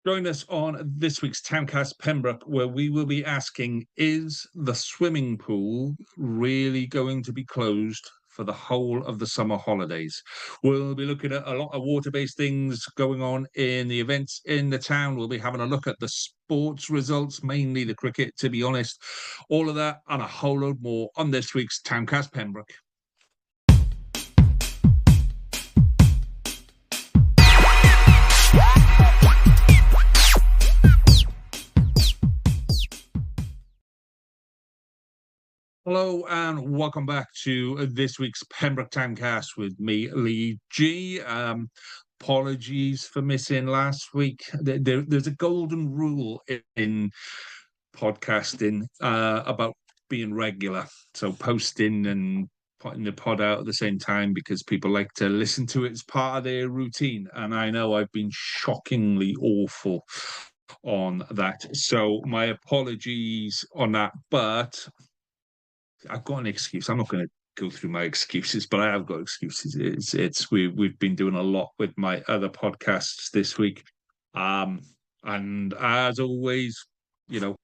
Join us on this week's Towncast Pembroke, where we will be asking, is the swimming pool really going to be closed for the whole of the summer holidays? We'll be looking at a lot of water-based things going on in the events in the town. We'll be having a look at the sports results, mainly the cricket, to be honest. All of that and a whole load more on this week's Towncast Pembroke. Hello and welcome back to this week's Pembroke Towncast with me, Lee G. Apologies for missing last week. There's a golden rule in podcasting about being regular. So posting and putting the pod out at the same time because people like to listen to it as part of their routine. And I know I've been shockingly awful on that. So my apologies on that. But I've got an excuse. I'm not going to go through my excuses, but I have got excuses. We've been doing a lot with my other podcasts this week, and as always, you know,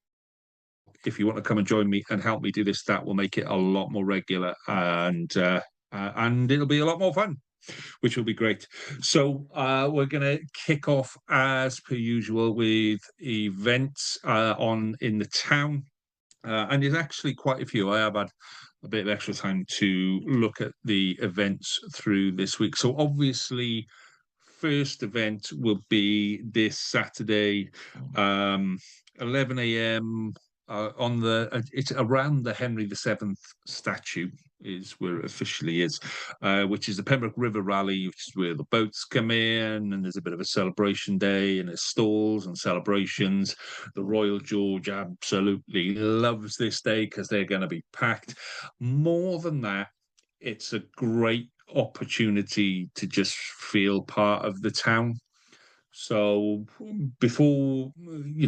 if you want to come and join me and help me do this, that will make it a lot more regular, and it'll be a lot more fun, which will be great. So we're going to kick off as per usual with events on in the town. And there's actually quite a few. I have had a bit of extra time to look at the events through this week. So obviously, first event will be this Saturday, 11 a.m. On it's around the Henry VII statue is where it officially is, which is the Pembroke River Rally, which is where the boats come in, and there's a bit of a celebration day, and there's stalls and celebrations. The Royal George absolutely loves this day because they're going to be packed. More than that, it's a great opportunity to just feel part of the town. So before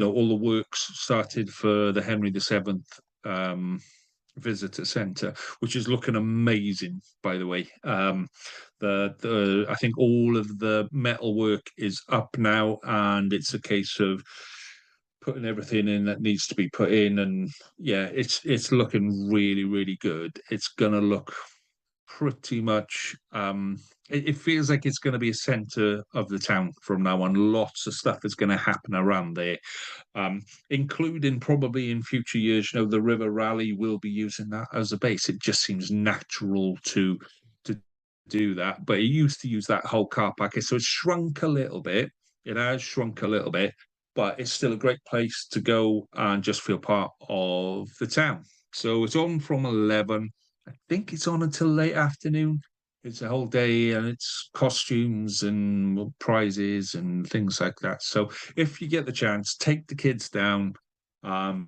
all the works started for the Henry VII visitor centre, which is looking amazing, by the way. The I think all of the metal work is up now, and it's a case of putting everything in that needs to be put in, and yeah, it's looking really, really good. It's gonna look pretty much it feels like it's going to be a center of the town from now on. Lots of stuff is going to happen around there, including probably in future years. The River Rally will be using that as a base. It just seems natural to do that, but it used to use that whole car park, so it's shrunk a little bit. It has shrunk a little bit, but it's still a great place to go and just feel part of the town. So it's on from 11. I think it's on until late afternoon. It's a whole day, and it's costumes and prizes and things like that. So if you get the chance, take the kids down, have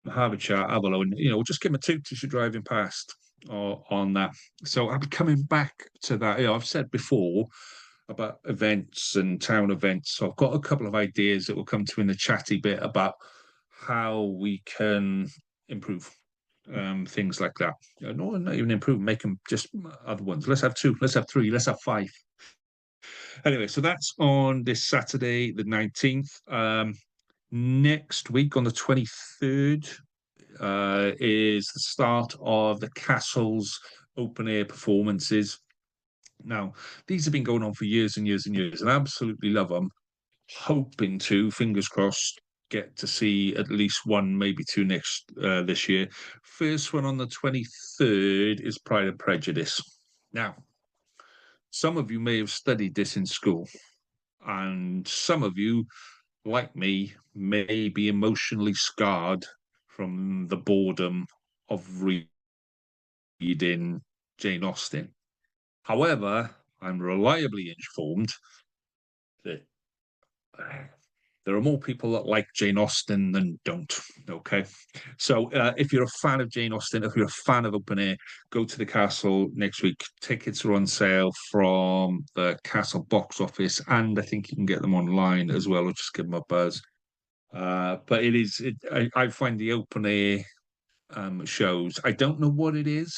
a chat, have a look, and just give them a toot as you're driving past on that. So I'll be coming back to that. I've said before about events and town events. So I've got a couple of ideas that we'll come to in the chatty bit about how we can improve things like that. No, not even improve, make them just other ones. Let's have two, let's have three, let's have five. Anyway, so that's on this Saturday, the 19th. Next week on the 23rd is the start of the Castle's open air performances. Now, these have been going on for years and years and years, and I absolutely love them. Hoping to, fingers crossed, get to see at least one, maybe two this year. First one on the 23rd is Pride and Prejudice. Now, some of you may have studied this in school, and some of you, like me, may be emotionally scarred from the boredom of reading Jane Austen. However, I'm reliably informed that there are more people that like Jane Austen than don't. Okay. So if you're a fan of Jane Austen, if you're a fan of open air, go to the castle next week. Tickets are on sale from the castle box office, and I think you can get them online as well, or just give them a buzz. But I find the open air shows, I don't know what it is,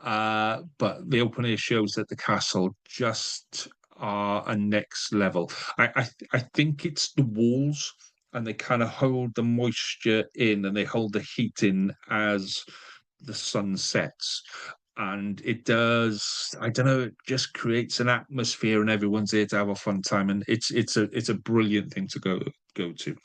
but the open air shows at the castle just are a next level. I think it's the walls, and they kind of hold the moisture in and they hold the heat in as the sun sets. And it does, I don't know, it just creates an atmosphere and everyone's there to have a fun time. And it's a brilliant thing to go to.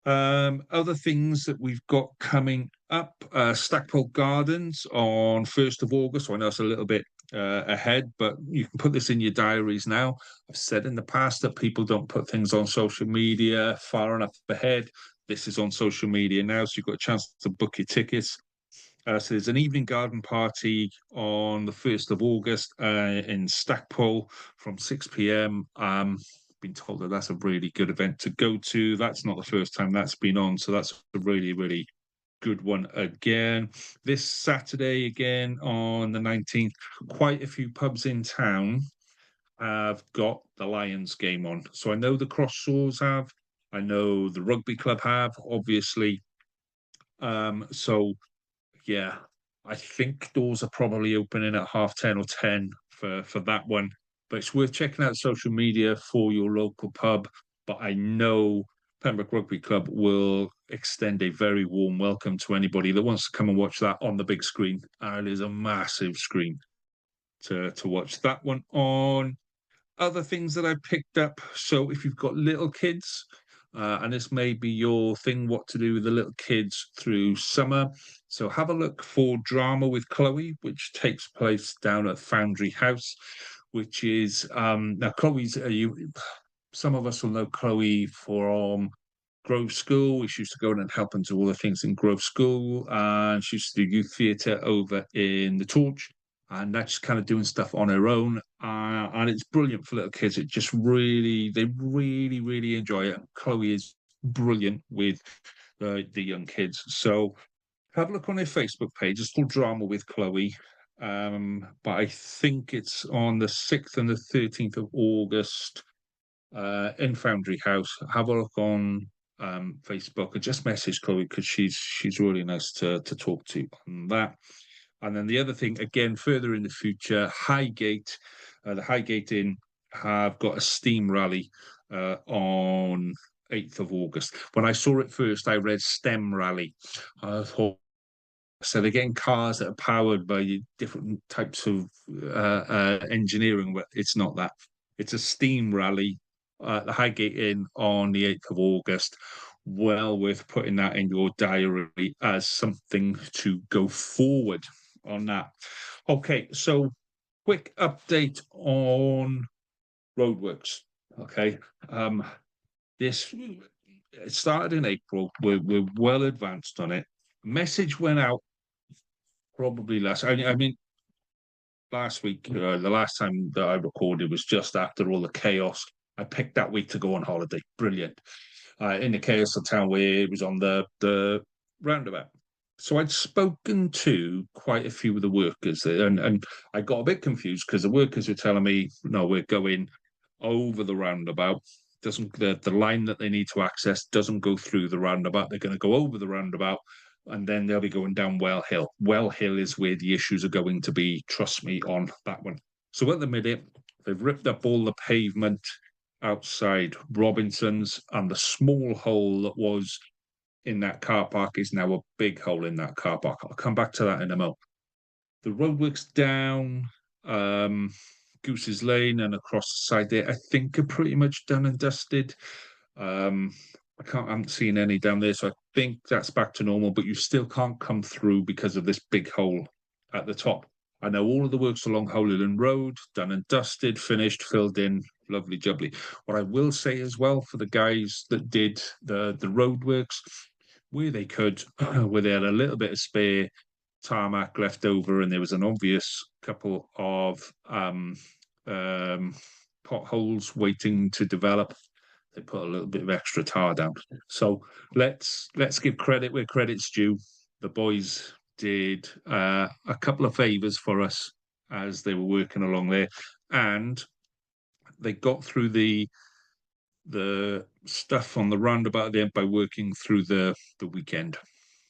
Other things that we've got coming up, Stackpole Gardens on 1st of August. So I know it's a little bit ahead, but you can put this in your diaries now. I've said in the past that people don't put things on social media far enough ahead. This is on social media now, so you've got a chance to book your tickets. So there's an evening garden party on the 1st of August in Stackpole from 6 p.m. Been told that that's a really good event to go to. That's not the first time that's been on, so that's a really, really good one again. This Saturday, again on the 19th, quite a few pubs in town have got the Lions game on. So I know the Cross Swords have, I know the rugby club have, obviously. So yeah, I think doors are probably opening at 10:30 or 10 for that one. But it's worth checking out social media for your local pub. But I know Pembroke Rugby Club will extend a very warm welcome to anybody that wants to come and watch that on the big screen. And it is a massive screen to watch that one on. Other things that I picked up. So if you've got little kids, and this may be your thing, what to do with the little kids through summer. So have a look for Drama with Chloe, which takes place down at Foundry House, which is now Chloe's. Some of us will know Chloe from Grove School. She used to go in and help and do all the things in Grove School, and she used to do youth theatre over in the Torch. And that's kind of doing stuff on her own, and it's brilliant for little kids. It just really, they really, really enjoy it. Chloe is brilliant with the young kids. So have a look on their Facebook page. It's called Drama with Chloe. But I think it's on the 6th and the 13th of August in Foundry House. Have a look on Facebook and just message Chloe because she's really nice to talk to on that. And then the other thing, again, further in the future, Highgate, the Highgate Inn have got a steam rally on 8th of August. When I saw it first, I read STEM rally. I thought, so they're getting cars that are powered by different types of engineering, but it's not that. It's a steam rally at the Highgate Inn on the 8th of August. Well worth putting that in your diary as something to go forward on that. Okay, so quick update on roadworks. Okay, this it started in April. We're well advanced on it. Message went out probably last. I mean, last week, the last time that I recorded was just after all the chaos. I picked that week to go on holiday. Brilliant. In the chaos of town where it was on the roundabout. So I'd spoken to quite a few of the workers there, and I got a bit confused because the workers were telling me, no, we're going over the roundabout. Doesn't the line that they need to access doesn't go through the roundabout. They're going to go over the roundabout and then they'll be going down Well Hill. Well Hill is where the issues are going to be, trust me on that one. So at the minute, they've ripped up all the pavement outside Robinson's, and the small hole that was in that car park is now a big hole in that car park. I'll come back to that in a moment. The roadworks down Goose's Lane and across the side there, I think are pretty much done and dusted. I haven't seen any down there, so I think that's back to normal, but you still can't come through because of this big hole at the top. I know all of the works along Holyland Road, done and dusted, finished, filled in, lovely jubbly. What I will say as well for the guys that did the road works, where they could, where they had a little bit of spare tarmac left over and there was an obvious couple of potholes waiting to develop, they put a little bit of extra tar down. So let's give credit where credit's due. The boys did a couple of favors for us as they were working along there, and they got through the stuff on the roundabout at the end by working through the weekend.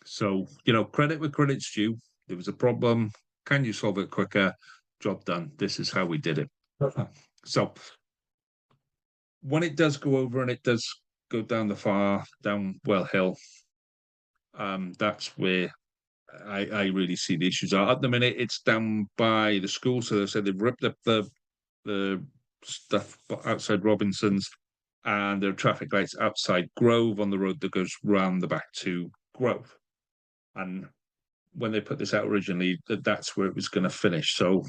So, credit where credit's due. There was a problem. Can you solve it quicker? Job done. This is how we did it. So when it does go over and it does go down Well Hill, that's where I really see the issues are. At the minute, it's down by the school, so they said they've ripped up the stuff outside Robinson's, and there are traffic lights outside Grove on the road that goes round the back to Grove. And when they put this out originally, that's where it was going to finish. So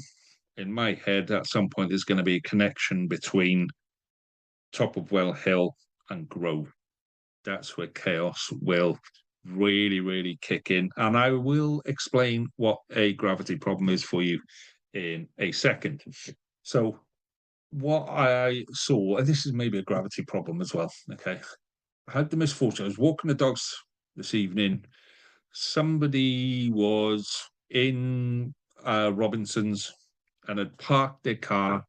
in my head, at some point, there's going to be a connection between top of Well Hill and Grove. That's where chaos will really, really kick in. And I will explain what a gravity problem is for you in a second. So, what I saw, and this is maybe a gravity problem as well. Okay. I had the misfortune, I was walking the dogs this evening. Somebody was in Robinson's and had parked their car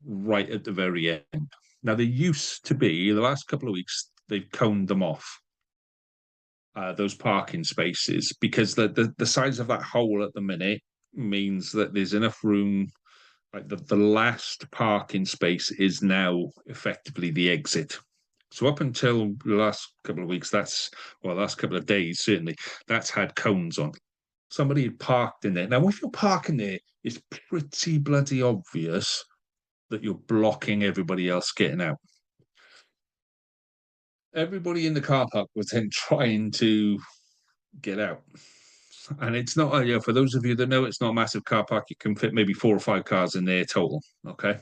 right at the very end. Now, they used to be, the last couple of weeks, they've coned them off, those parking spaces, because the size of that hole at the minute means that there's enough room. Like the last parking space is now effectively the exit. So up until the last couple of weeks, last couple of days, certainly, that's had cones on. Somebody had parked in there. Now, if you're parking there, it's pretty bloody obvious that you're blocking everybody else getting out. Everybody in the car park was then trying to get out. And it's not, for those of you that know, it's not a massive car park. You can fit maybe 4 or 5 cars in there total. Okay.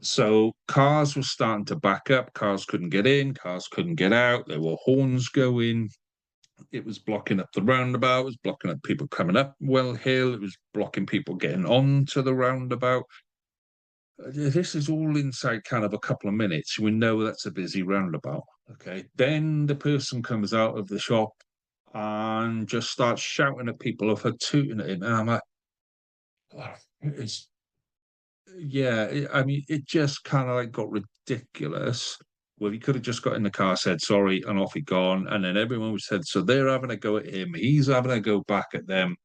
So cars were starting to back up. Cars couldn't get in. Cars couldn't get out. There were horns going. It was blocking up the roundabout. It was blocking up people coming up Well Hill. It was blocking people getting onto the roundabout. This is all inside kind of a couple of minutes. We know that's a busy roundabout. Okay. Then the person comes out of the shop and just starts shouting at people of her tooting at him. And I'm like, oh, it's, yeah, I mean, it just kind of like got ridiculous. Well, he could have just got in the car, said sorry, and off he gone. And then everyone was said, so they're having a go at him. He's having a go back at them.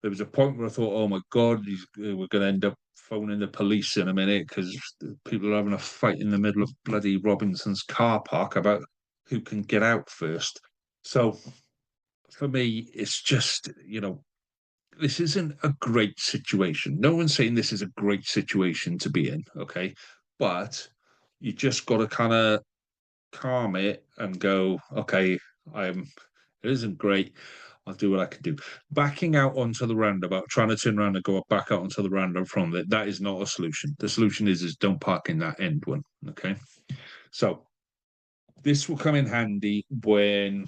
There was a point where I thought, oh my God, we're going to end up phoning the police in a minute because people are having a fight in the middle of bloody Robinson's car park about who can get out first. So for me, it's just, this isn't a great situation. No one's saying this is a great situation to be in, okay? But you just got to kind of calm it and go, okay, it isn't great. I'll do what I can do. Backing out onto the roundabout, trying to turn around and go back out onto the roundabout from it, that is not a solution. The solution is don't park in that end one, okay? So this will come in handy when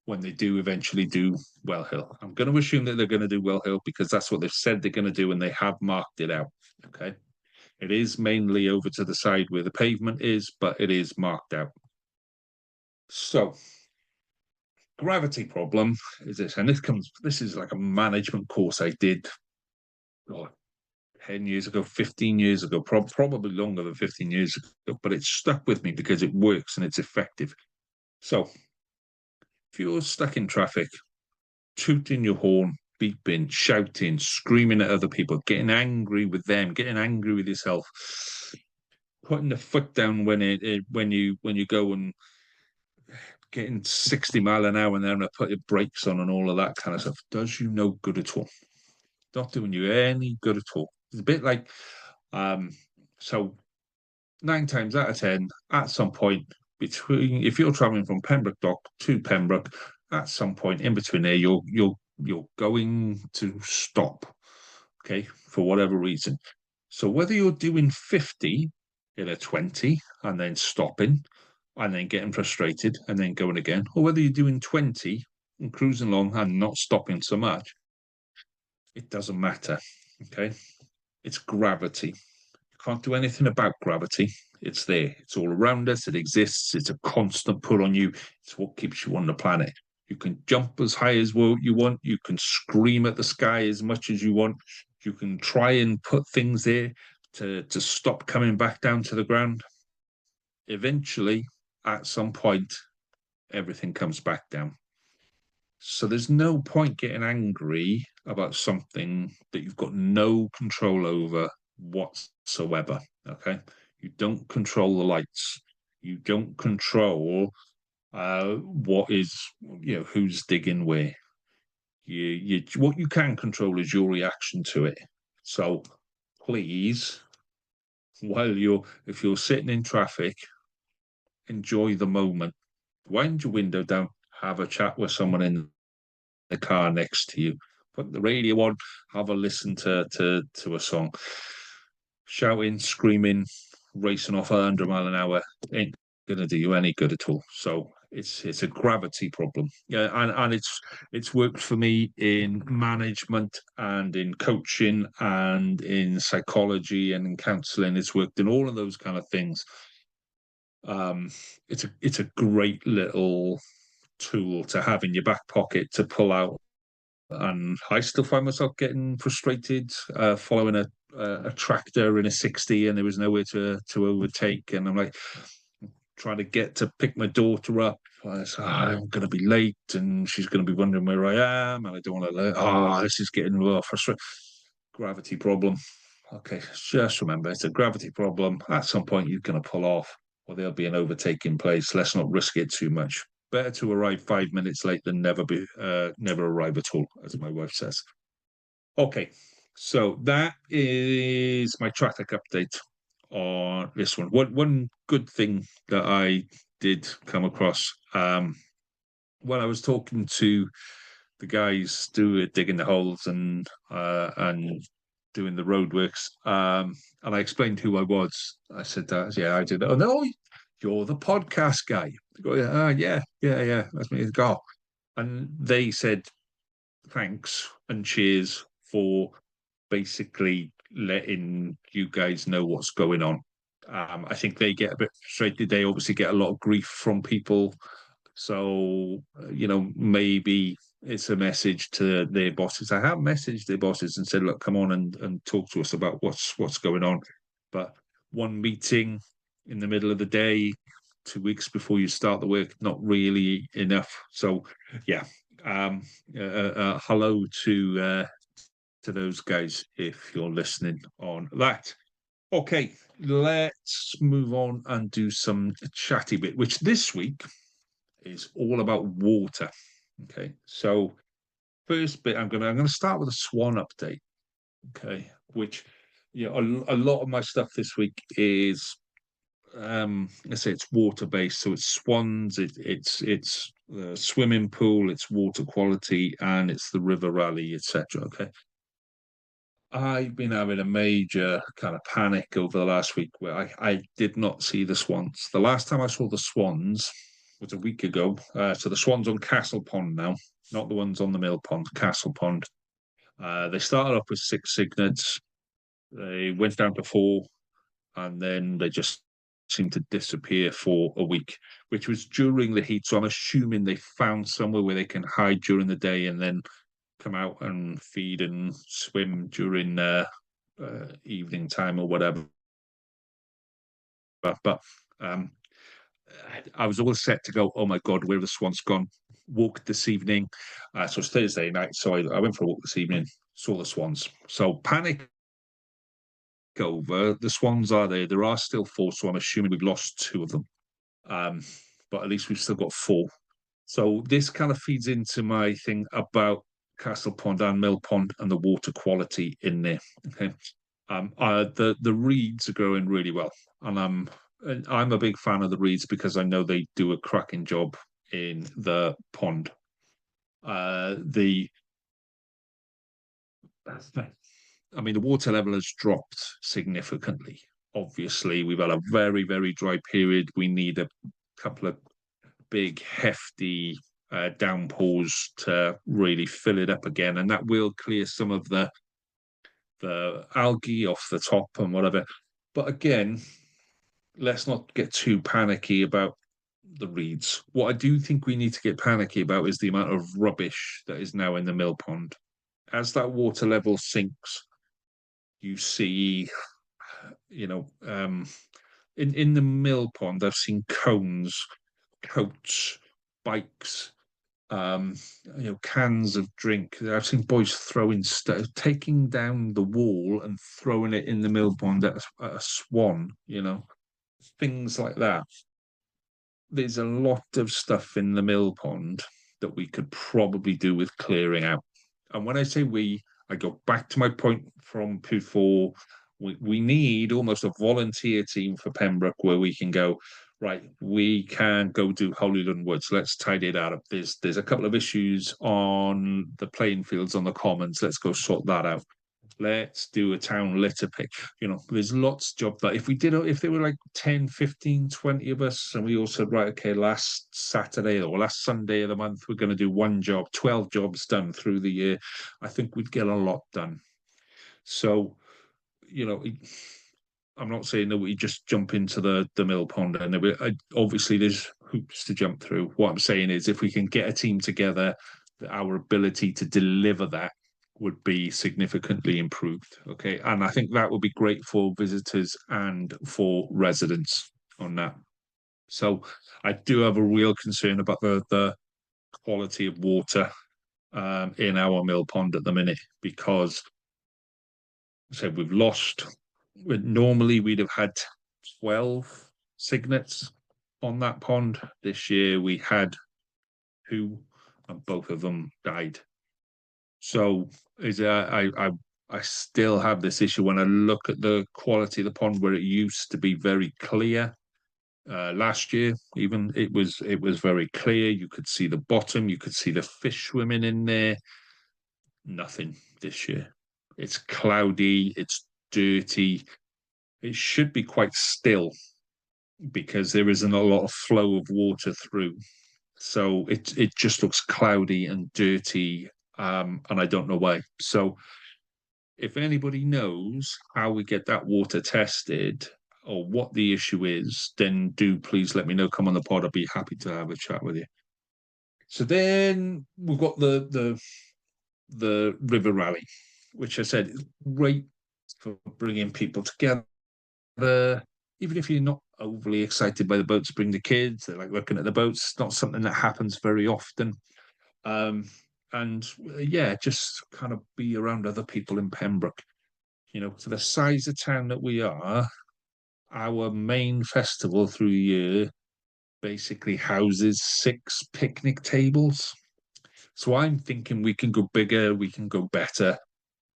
they do eventually do Well Hill. I'm going to assume that they're going to do Well Hill because that's what they've said they're going to do and they have marked it out. Okay. It is mainly over to the side where the pavement is, but it is marked out. So, gravity problem is this, and this is like a management course I did 10 years ago, 15 years ago, probably longer than 15 years ago, but it stuck with me because it works and it's effective. So, if you're stuck in traffic, tooting your horn, beeping, shouting, screaming at other people, getting angry with them, getting angry with yourself, putting the foot down when you go and getting 60 mile an hour and then put your brakes on and all of that kind of stuff does you no good at all. Not doing you any good at all. It's a bit like so 9 times out of 10, at some point between, if you're traveling from Pembroke Dock to Pembroke, at some point in between there, you're going to stop, okay, for whatever reason. So whether you're doing 50 in a 20 and then stopping and then getting frustrated and then going again, or whether you're doing 20 and cruising along and not stopping so much, it doesn't matter, okay? It's gravity. You can't do anything about gravity. It's there. It's all around us. It exists. It's a constant pull on you. It's what keeps you on the planet. You can jump as high as you want. You can scream at the sky as much as you want. You can try and put things there to stop coming back down to the ground. Eventually, at some point, everything comes back down. So there's no point getting angry about something that you've got no control over whatsoever. Okay, you don't control the lights. You don't control what is who's digging where. You what you can control is your reaction to it. So please, if you're sitting in traffic, enjoy the moment. Wind your window down, have a chat with someone in the car next to you. Put the radio on, have a listen to a song. Shouting, screaming, racing off 100 mile an hour ain't gonna do you any good at all. So it's a gravity problem. Yeah, and it's worked for me in management and in coaching and in psychology and in counseling. It's worked in all of those kind of things. Um, it's a great little tool to have in your back pocket to pull out. And I still find myself getting frustrated following a tractor in a 60 and there was nowhere to overtake. And I'm like trying to get to pick my daughter up. I'm going to be late and she's going to be wondering where I am. And I don't want to, this is getting frustrating. Gravity problem. Okay, just remember it's a gravity problem. At some point, you're going to pull off or there'll be an overtaking place. Let's not risk it too much. Better to arrive 5 minutes late than never arrive at all, as my wife says. Okay, so that is my traffic update on this one. One good thing that I did come across when I was talking to the guys digging the holes and doing the roadworks, and I explained who I was. I said that, yeah, I did. Oh no, you're the podcast guy. They go, yeah, that's me. Go. And they said thanks and cheers for basically letting you guys know what's going on. I think they get a bit frustrated. They obviously get a lot of grief from people. So, maybe it's a message to their bosses. I have messaged their bosses and said, look, come on and talk to us about what's going on. But one meeting in the middle of the day, 2 weeks before you start the work, not really enough. So, yeah, hello to those guys if you're listening on that. Okay, let's move on and do some chatty bit, which this week is all about water. Okay, so first bit, I'm gonna start with a swan update. Okay, which a lot of my stuff this week is let's say it's water based, so it's swans, it's the swimming pool, it's water quality, and it's the river rally, etc. Okay, I've been having a major kind of panic over the last week where I did not see the swans. The last time I saw the swans was a week ago. So the swans on Castle Pond now, not the ones on the Mill Pond, Castle Pond. They started off with six cygnets. They went down to four, and then they just seemed to disappear for a week, which was during the heat. So I'm assuming they found somewhere where they can hide during the day and then come out and feed and swim during evening time or whatever. But I was all set to go. Oh my god, where have the swans gone? Walked this evening, so it's Thursday night. So I went for a walk this evening, saw the swans. So panic over. The swans are there. There are still four, so I'm assuming we've lost two of them. But at least we've still got four. So this kind of feeds into my thing about Castle Pond and Mill Pond and the water quality in there. Okay. The reeds are growing really well, and I'm a big fan of the reeds because I know they do a cracking job in the pond. The I mean, the water level has dropped significantly. Obviously, we've had a very, very dry period. We need a couple of big, hefty downpours to really fill it up again, and that will clear some of the algae off the top and whatever. But again, let's not get too panicky about the reeds. What I do think we need to get panicky about is the amount of rubbish that is now in the mill pond. As that water level sinks, you see, in the mill pond, I've seen cones, coats, bikes, um, cans of drink. I've seen boys throwing stuff, taking down the wall and throwing it in the mill pond at a swan, things like that. There's a lot of stuff in the mill pond that we could probably do with clearing out. And when I say we, I go back to my point from before. We need almost a volunteer team for Pembroke where we can go, right, we can go do Holyland Woods. Let's tidy that up. There's a couple of issues on the playing fields on the commons. Let's go sort that out. Let's do a town litter pick. There's lots of job that if there were like 10, 15, 20 of us, and we all said, right, okay, last Saturday or last Sunday of the month, we're going to do one job, 12 jobs done through the year, I think we'd get a lot done. So, you know, I'm not saying that we just jump into the mill pond and obviously there's hoops to jump through. What I'm saying is if we can get a team together, our ability to deliver that would be significantly improved. Okay. And I think that would be great for visitors and for residents on that. So I do have a real concern about the quality of water in our mill pond at the minute because we've lost. Normally we'd have had 12 cygnets on that pond. This year we had two, and both of them died. So I still have this issue when I look at the quality of the pond where it used to be very clear. Last year, even it was very clear. You could see the bottom, you could see the fish swimming in there. Nothing this year. It's cloudy, it's dirty. It should be quite still because there isn't a lot of flow of water through. So it just looks cloudy and dirty, and I don't know why. So if anybody knows how we get that water tested or what the issue is, then do please let me know. Come on the pod. I'll be happy to have a chat with you. So then we've got the river rally, which I said is great for bringing people together. Even if you're not overly excited by the boats, bring the kids. They like looking at the boats. It's not something that happens very often. And yeah, just kind of be around other people in Pembroke. For the size of town that we are, our main festival through the year basically houses 6 picnic tables. So I'm thinking we can go bigger, we can go better.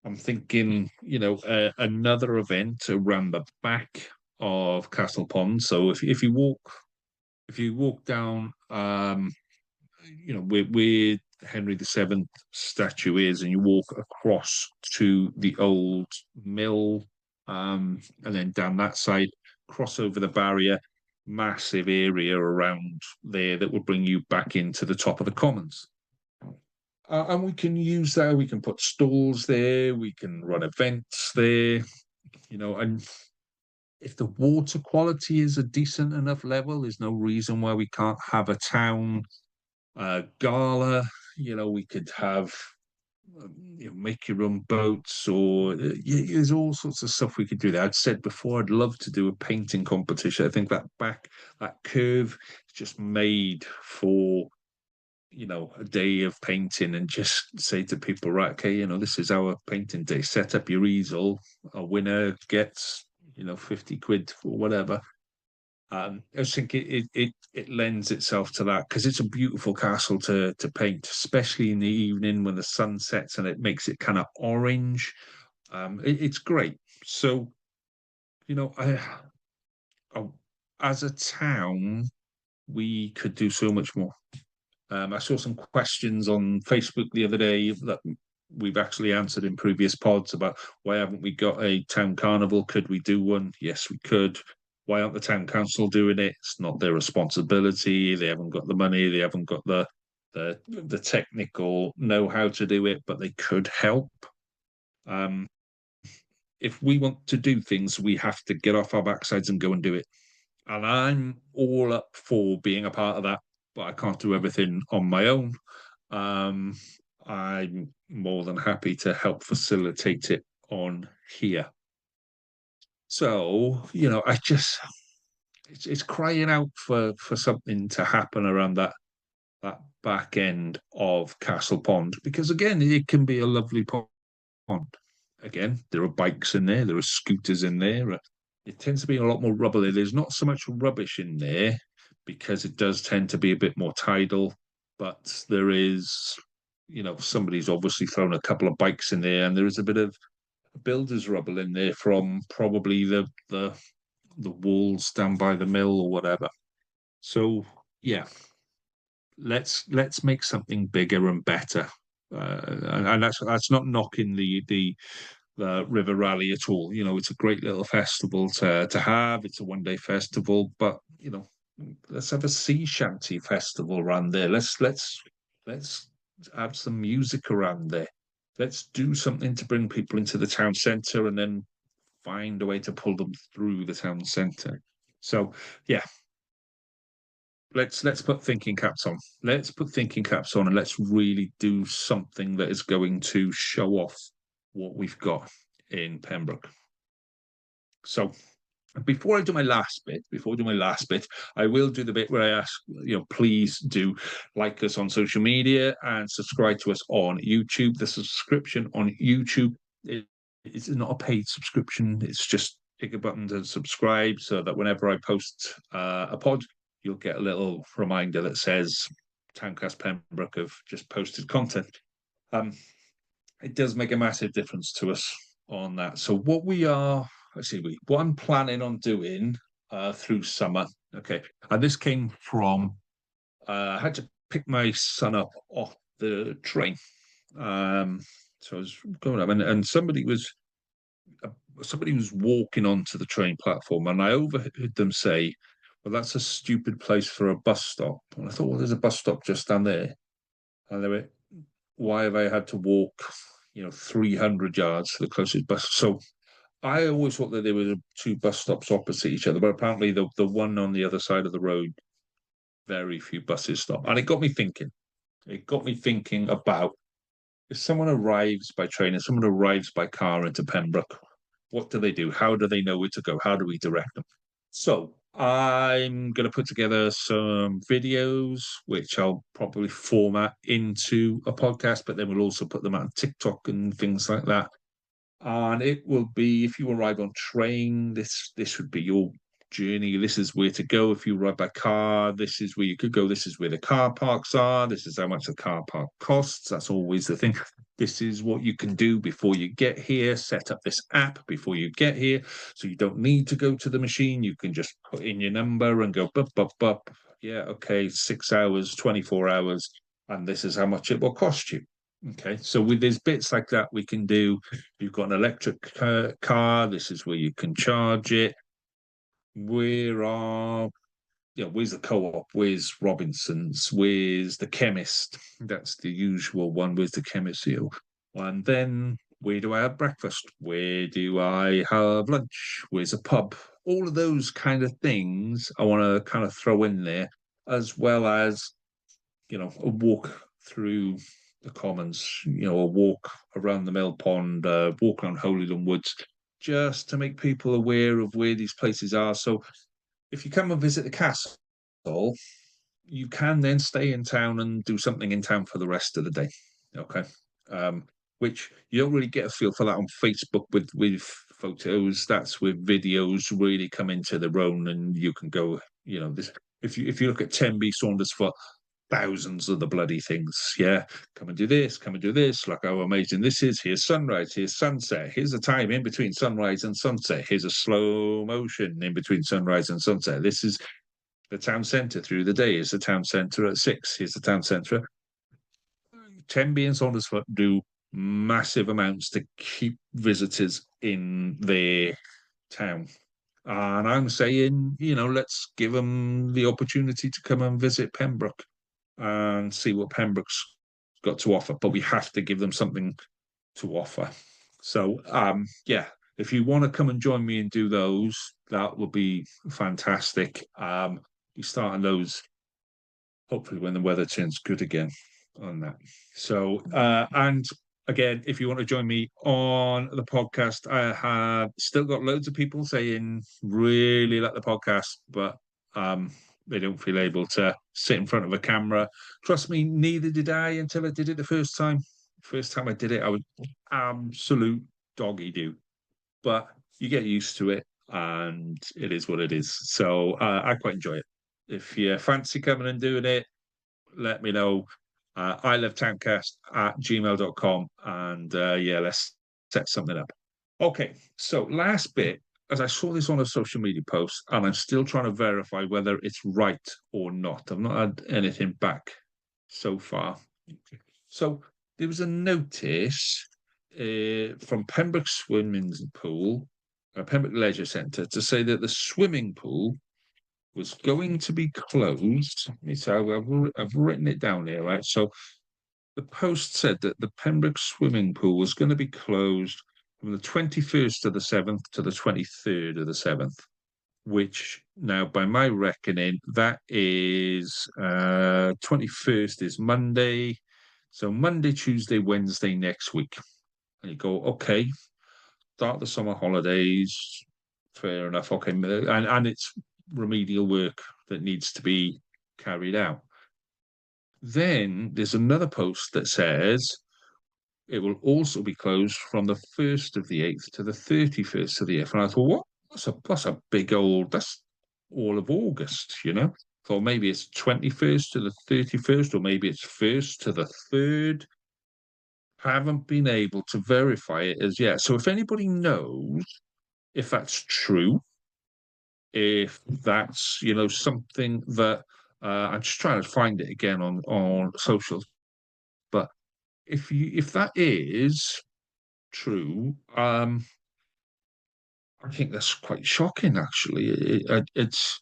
I'm thinking, another event around the back of Castle Pond. So if you walk down, where Henry VII statue is, and you walk across to the old mill, and then down that side, cross over the barrier, massive area around there that will bring you back into the top of the commons. And we can use that. We can put stalls there. We can run events there. And if the water quality is a decent enough level, there's no reason why we can't have a town gala. We could have make your own boats, or there's all sorts of stuff we could do there. I'd said before I'd love to do a painting competition. I think that curve is just made for a day of painting, and just say to people, right, okay, this is our painting day. Set up your easel. A winner gets 50 quid or whatever. I just think it lends itself to that because it's a beautiful castle to paint, especially in the evening when the sun sets and it makes it kind of orange. It's great. So, I as a town, we could do so much more. I saw some questions on Facebook the other day that we've actually answered in previous pods about why haven't we got a town carnival? Could we do one? Yes, we could. Why aren't the town council doing it? It's not their responsibility. They haven't got the money. They haven't got the technical know-how to do it, but they could help. If we want to do things, we have to get off our backsides and go and do it. And I'm all up for being a part of that, but I can't do everything on my own. I'm more than happy to help facilitate it on here. So, it's crying out for something to happen around that back end of Castle Pond because, again, it can be a lovely pond. Again, there are bikes in there, there are scooters in there. It tends to be a lot more rubber there. There's not so much rubbish in there because it does tend to be a bit more tidal, but there is, somebody's obviously thrown a couple of bikes in there, and there is a bit of builder's rubble in there from probably the walls down by the mill or whatever. So yeah, let's make something bigger and better. And that's not knocking the River Rally at all. It's a great little festival to have. It's a 1 day festival, but let's have a sea shanty festival around there. Let's have some music around there. Let's do something to bring people into the town centre and then find a way to pull them through the town centre. So yeah, let's put thinking caps on. Let's put thinking caps on and let's really do something that is going to show off what we've got in Pembroke. So before I do my last bit, I will do the bit where I ask, please do like us on social media and subscribe to us on YouTube. The subscription on YouTube it's not a paid subscription. It's just click a button to subscribe so that whenever I post a pod, you'll get a little reminder that says Towncast Pembroke have just posted content. It does make a massive difference to us on that. So what I'm planning on doing through summer. Okay, and this came from I had to pick my son up off the train. So I was going up, and somebody was walking onto the train platform, and I overheard them say, "Well, that's a stupid place for a bus stop." And I thought, "Well, there's a bus stop just down there." And they went, "Why have I had to walk, 300 yards to the closest bus?" So I always thought that there were two bus stops opposite each other, but apparently the one on the other side of the road, very few buses stop. And it got me thinking. It got me thinking about if someone arrives by train and someone arrives by car into Pembroke, what do they do? How do they know where to go? How do we direct them? So I'm going to put together some videos, which I'll probably format into a podcast, but then we'll also put them out on TikTok and things like that. And it will be if you arrive on train, this would be your journey. This is where to go. If you arrive by car, this is where you could go. This is where the car parks are. This is how much the car park costs. That's always the thing. This is what you can do before you get here. Set up this app before you get here. So you don't need to go to the machine. You can just put in your number and go, bup, bup, bup. Yeah, okay, 6 hours, 24 hours. And this is how much it will cost you. Okay, so with these bits like that, we can do. You've got an electric car. This is where you can charge it. Where's the co-op? Where's Robinson's? Where's the chemist? That's the usual one. Where's the chemist here? And then where do I have breakfast? Where do I have lunch? Where's a pub? All of those kind of things I want to kind of throw in there, as well as a walk through the commons, a walk around the mill pond, walk around Holyland Woods, just to make people aware of where these places are. So if you come and visit the castle, you can then stay in town and do something in town for the rest of the day. Okay. Which you don't really get a feel for that on Facebook with photos. That's where videos really come into their own, and you can go, this if you look at Tenby Saundersfoot, thousands of the bloody things. Yeah, come and do this, come and do this. Look how amazing this is. Here's sunrise, here's sunset, here's a time in between sunrise and sunset. Here's a slow motion in between sunrise and sunset. This is the town centre through the day. Is the town centre at 6. Here's the town centre. Tenby and Saundersfoot do massive amounts to keep visitors in their town. And I'm saying, let's give them the opportunity to come and visit Pembroke and see what Pembroke's got to offer. But we have to give them something to offer. So, yeah, if you want to come and join me and do those, that would be fantastic. You start on those hopefully when the weather turns good again on that. So, and again, if you want to join me on the podcast, I have still got loads of people saying really like the podcast, but They don't feel able to sit in front of a camera. Trust me, neither did I until I did it the first time. First time I did it, I was absolute doggy do. But you get used to it, and it is what it is. So I quite enjoy it. If you fancy coming and doing it, let me know. I love Timecast at gmail.com. And yeah, let's set something up. Okay, so last bit, as I saw this on a social media post, and I'm still trying to verify whether it's right or not. I've not had anything back so far. So there was a notice from Pembroke Swimming Pool, Pembroke Leisure Centre, to say that the swimming pool was going to be closed. So I've written it down here, right? So the post said that the Pembroke swimming pool was going to be closed from the 21st of the 7th to the 23rd of the 7th, which now, by my reckoning, that is 21st is Monday. So Monday, Tuesday, Wednesday next week. And you go, okay, start the summer holidays. Fair enough. Okay. And it's remedial work that needs to be carried out. Then there's another post that says it will also be closed from the 1st of the 8th to the 31st of the 8th. And I thought, what? That's a big old, that's all of August, you know? Thought maybe it's 21st to the 31st, or maybe it's 1st to the 3rd. Haven't been able to verify it as yet. So if anybody knows if that's true, if that's, something that I'm just trying to find it again on socials. But if that is true, I think that's quite shocking. Actually, it's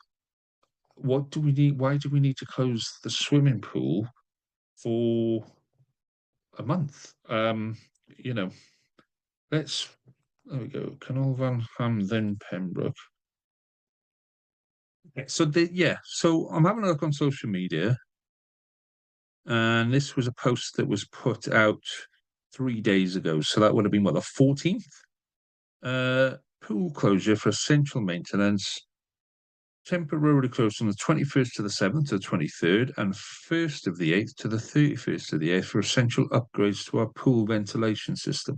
what do we need? Why do we need to close the swimming pool for a month? You know, let's there we go. Canol Van Ham, then Pembroke. Okay, so so I'm having a look on social media, and this was a post that was put out 3 days ago. So that would have been what, the 14th? Pool closure for essential maintenance temporarily closed from the 21st to the 7th to the 23rd and 1st of the 8th to the 31st of the 8th for essential upgrades to our pool ventilation system.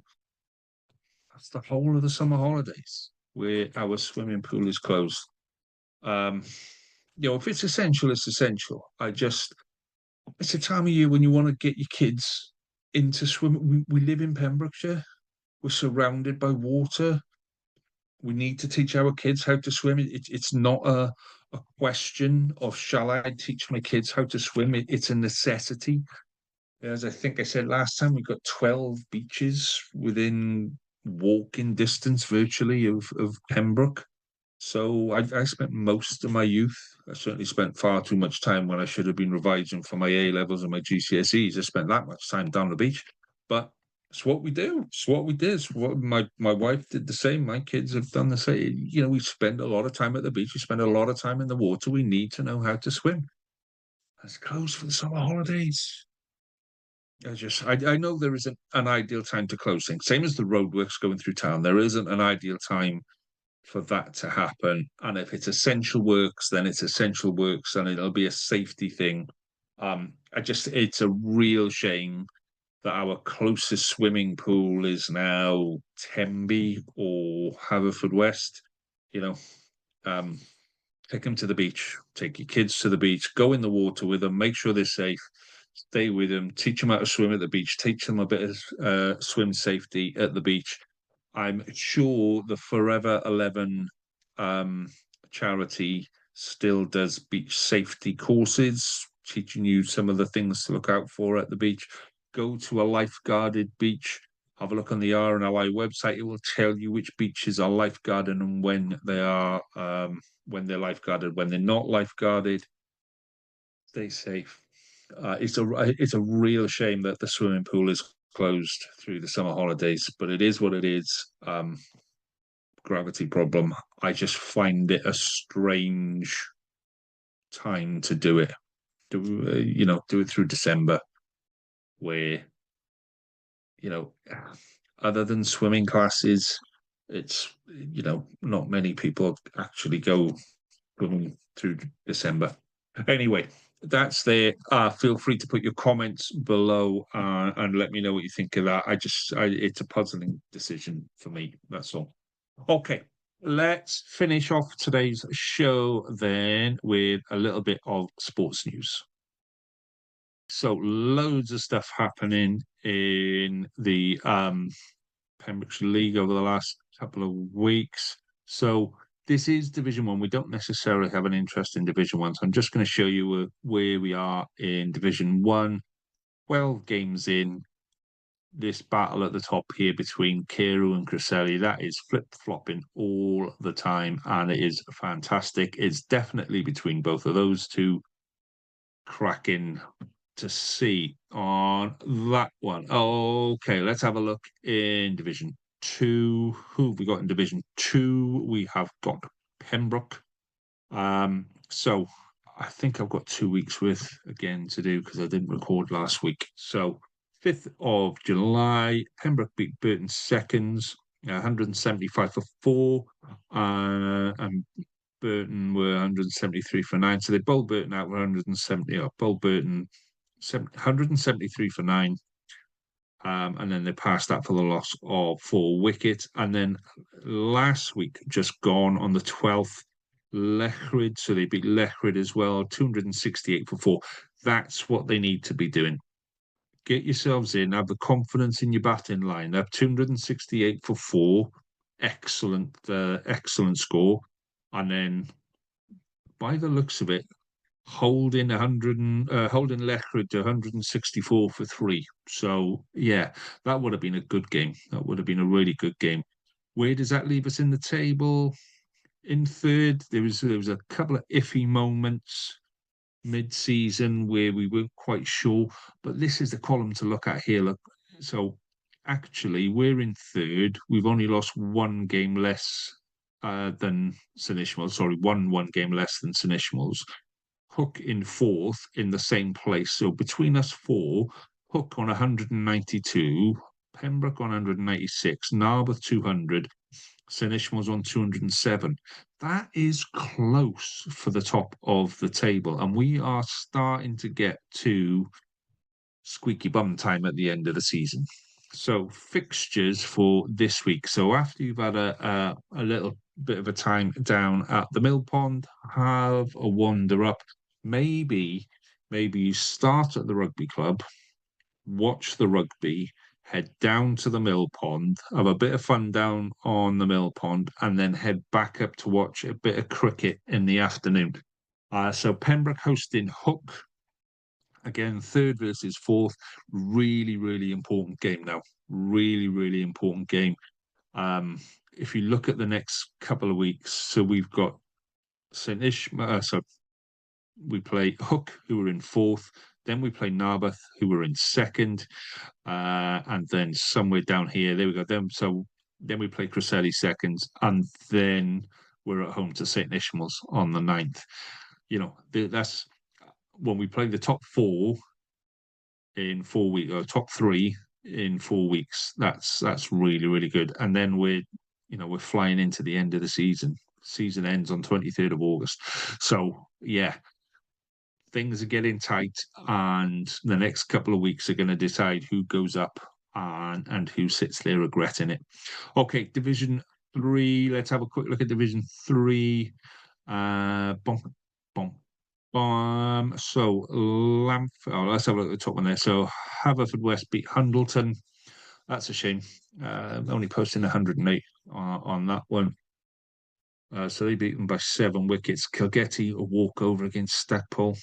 That's the whole of the summer holidays where our swimming pool is closed. If it's essential, it's essential. It's a time of year when you want to get your kids into swimming. We live in Pembrokeshire. We're surrounded by water. We need to teach our kids how to swim. It's not a question of shall I teach my kids how to swim? It's a necessity. As I think I said last time, we've got 12 beaches within walking distance virtually of Pembroke. So I spent most of my youth, I certainly spent far too much time when I should have been revising for my A levels and my GCSEs. I spent that much time down the beach. But it's what we do. It's what we did. It's what my wife did the same. My kids have done the same. We spend a lot of time at the beach. We spend a lot of time in the water. We need to know how to swim. It's closed for the summer holidays. I know there isn't an ideal time to close things. Same as the roadworks going through town. There isn't an ideal time for that to happen. And if it's essential works, then it's essential works, and it'll be a safety thing. It's a real shame that our closest swimming pool is now Tenby or Haverfordwest. You know, um, take them to the beach, take your kids to the beach, go in the water with them, make sure they're safe, stay with them, teach them how to swim at the beach, teach them a bit of swim safety at the beach. I'm sure the Forever 11 charity still does beach safety courses, teaching you some of the things to look out for at the beach. Go to a lifeguarded beach. Have a look on the RNLI website. It will tell you which beaches are lifeguarded and when they are, when they're lifeguarded, when they're not lifeguarded. Stay safe. It's a real shame that the swimming pool is closed through the summer holidays, but it is what it is. Gravity problem. I just find it a strange time to do it. Do it through December, where other than swimming classes, it's not many people actually go swimming through December. Anyway, that's there. Feel free to put your comments below and let me know what you think of that. It's a puzzling decision for me. That's all. Okay, let's finish off today's show then with a little bit of sports news. So, loads of stuff happening in the Pembroke League over the last couple of weeks. So this is Division One. We don't necessarily have an interest in Division One, so I'm just going to show you where we are in Division One. 12 games in. This battle at the top here between Carew and Cresselli, that is flip-flopping all the time, and it is fantastic. It's definitely between both of those two. Cracking to see on that one. Okay, let's have a look in Division Two. Who have we got in Division Two? We have got Pembroke. So I think I've got 2 weeks worth again to do because I didn't record last week. So 5th of July, Pembroke beat Burton seconds, 175 for 4. And Burton were 173 for 9. So they bowled Burton out with 170. Bowled Burton 173 for 9. And then they passed that for the loss of 4 wickets. And then last week, just gone on the 12th, Lechrid. So they beat Lechrid as well, 268 for 4. That's what they need to be doing. Get yourselves in, have the confidence in your batting line. They have 268 for 4. Excellent, excellent score. And then by the looks of it, holding holding Lechrid to 164 for 3. So yeah, that would have been a good game. That would have been a really good game. Where does that leave us in the table? In third, there was a couple of iffy moments mid-season where we weren't quite sure, but this is the column to look at here. Look, so actually we're in third. We've only lost one game less than St Ishmael's. Sorry, one game less than St Ishmael's. Hook in fourth in the same place. So between us four, Hook on 192, Pembroke on 196, Narberth 200, St Ishmael's on 207. That is close for the top of the table. And we are starting to get to squeaky bum time at the end of the season. So fixtures for this week. So after you've had a little bit of a time down at the Mill Pond, have a wander up. Maybe you start at the rugby club, watch the rugby, head down to the Mill Pond, have a bit of fun down on the Mill Pond, and then head back up to watch a bit of cricket in the afternoon. So Pembroke hosting Hook. Again, third versus fourth. Really, really important game now. Really, really important game. If you look at the next couple of weeks, so we've got St Ishmael, so we play Hook, who are in fourth. Then we play Narberth, who were in second. And then somewhere down here, there we go. Then we play Cresselli seconds. And then we're at home to St Ishmael's on the 9th. You know, that's when we play the top 4 in 4 weeks, or top 3 in 4 weeks. That's really, really good. And then we're flying into the end of the season. Season ends on 23rd of August. So yeah, things are getting tight, and the next couple of weeks are going to decide who goes up and who sits there regretting it. Okay, Division 3. Let's have a quick look at Division 3. Bump, bump, so let's have a look at the top one there. So Haverfordwest beat Hundleton. That's a shame. Only posting 108 on that one. So they beat them by 7 wickets. Kilgetty a walkover against Stackpole.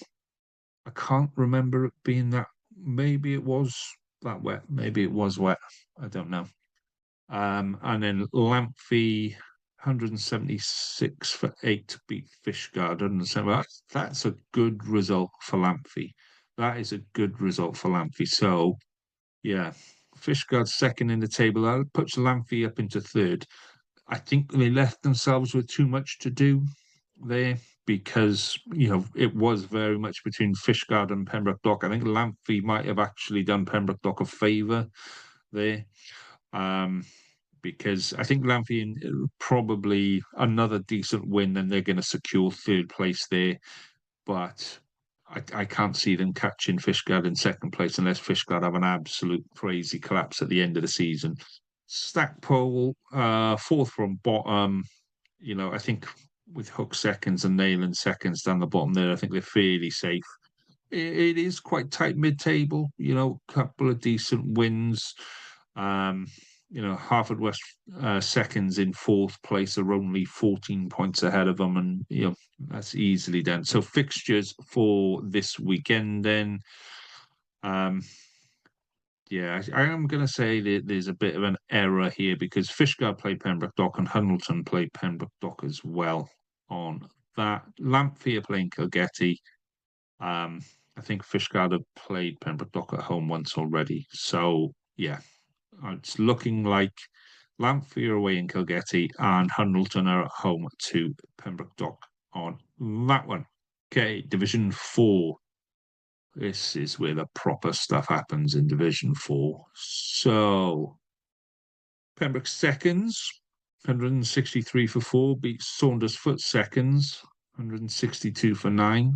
I can't remember it being that. Maybe it was that wet. Maybe it was wet. I don't know. And then Lamphy 176 for 8 beat Fishguard. 107. That's a good result for Lamphy. That is a good result for Lamphy. So, yeah, Fishguard second in the table. That puts Lamphy up into third. I think they left themselves with too much to do there because, it was very much between Fishguard and Pembroke Dock. I think Lamphy might have actually done Pembroke Dock a favour there. Because I think Lamphy probably another decent win, and they're going to secure third place there. But I can't see them catching Fishguard in second place unless Fishguard have an absolute crazy collapse at the end of the season. Stackpole, fourth from bottom. I think with Hook seconds and Nayland seconds down the bottom there, I think they're fairly safe. It is quite tight mid-table, couple of decent wins. Um, Harvard seconds in fourth place are only 14 points ahead of them, and that's easily done. So fixtures for this weekend then. Um, yeah, I am going to say that there's a bit of an error here because Fishguard play Pembroke Dock and Hundleton play Pembroke Dock as well on that. Lamphere are playing Kilgetty. I think Fishguard have played Pembroke Dock at home once already. So, yeah, it's looking like Lamphere away in Kilgetty and Hundleton are at home to Pembroke Dock on that one. Okay, Division 4. This is where the proper stuff happens in Division 4. So, Pembroke seconds, 163 for 4, beats Saundersfoot seconds, 162 for 9.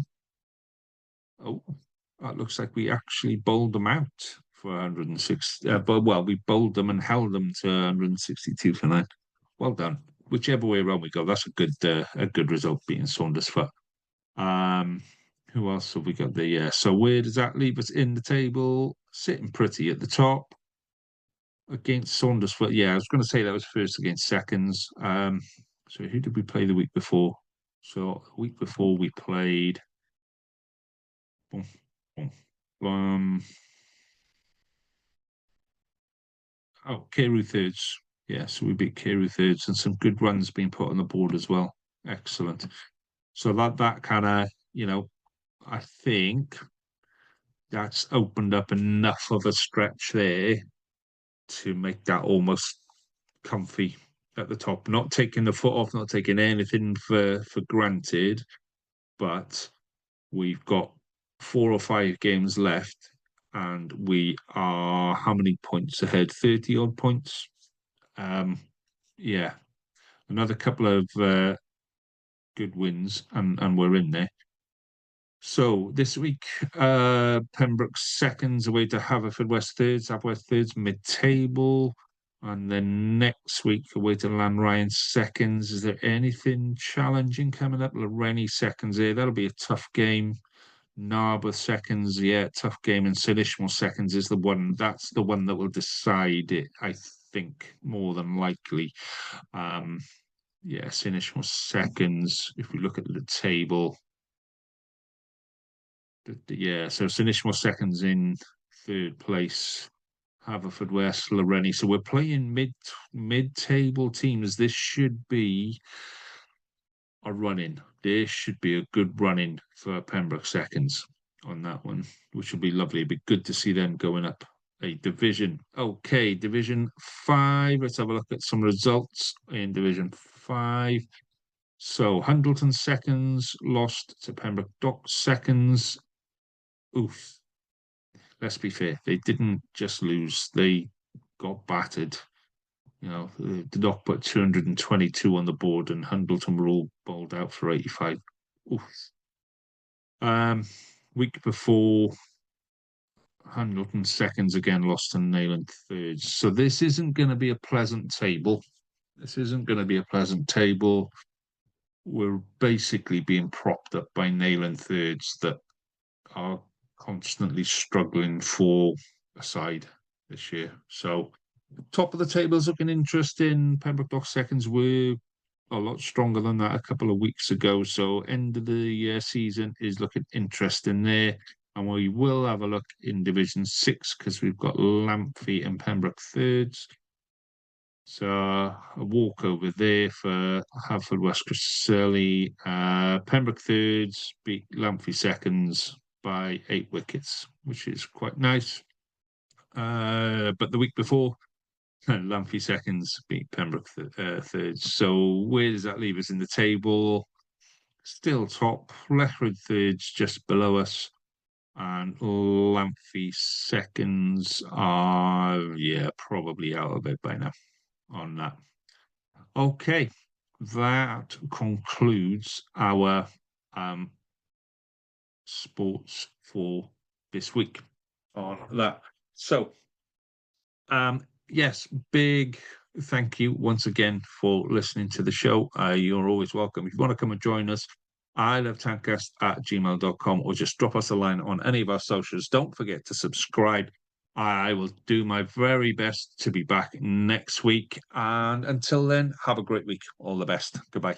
Oh, that looks like we actually bowled them out for 106. But well, we bowled them and held them to 162 for 9. Well done. Whichever way around we go, that's a good result beating Saundersfoot. Um, who else have we got there? Yeah. So where does that leave us in the table? Sitting pretty at the top against Saundersfoot. Yeah, I was going to say that was first against seconds. So who did we play the week before? So the week before we played. Um, Carew thirds. Yeah, so we beat Carew thirds and some good runs being put on the board as well. Excellent. So that kind of, I think that's opened up enough of a stretch there to make that almost comfy at the top. Not taking the foot off, not taking anything for granted, but we've got 4 or 5 games left, and we are how many points ahead? 30 odd points. Yeah, another couple of good wins, and we're in there. So this week, Pembroke seconds away to Haverfordwest thirds, Haverfordwest thirds mid-table. And then next week, away to Lanryan seconds. Is there anything challenging coming up? Loreni seconds here. That'll be a tough game. Narberth seconds, yeah, tough game. And St Ishmael seconds is the one. That's the one that will decide it, I think, more than likely. Yeah, St Ishmael seconds. If we look at the table, yeah, so St Ishmael seconds in third place. Haverfordwest, Loreni. So we're playing mid-table teams. This should be a run-in. There should be a good run-in for Pembroke seconds on that one, which will be lovely. It'd be good to see them going up a division. Okay, Division 5. Let's have a look at some results in Division 5. So Hundleton seconds, lost to Pembroke Dock seconds. Oof. Let's be fair, they didn't just lose, they got battered. The Dock put 222 on the board and Hundleton were all bowled out for 85. Oof. Week before, Hundleton seconds again lost to Nayland thirds. So this isn't going to be a pleasant table. This isn't going to be a pleasant table. We're basically being propped up by Nayland thirds that are constantly struggling for a side this year. So top of the table is looking interesting. Pembroke Dock seconds were a lot stronger than that a couple of weeks ago. So end of the season is looking interesting there. And we will have a look in Division 6 because we've got Lamphy and Pembroke thirds. So a walkover there for Haverfordwest Cresselly. Pembroke thirds beat Lamphy seconds by 8 wickets, which is quite nice. But the week before, Lamphy seconds beat Pembroke thirds. So where does that leave us in the table? Still top. Lethbridge thirds just below us. And Lamphy seconds are, yeah, probably out of it by now on that. Okay, that concludes our sports for this week on that. So, yes, big thank you once again for listening to the show. You're always welcome. If you want to come and join us, I love tankcast at gmail.com, or just drop us a line on any of our socials. Don't forget to subscribe. I will do my very best to be back next week. And until then, have a great week. All the best. Goodbye.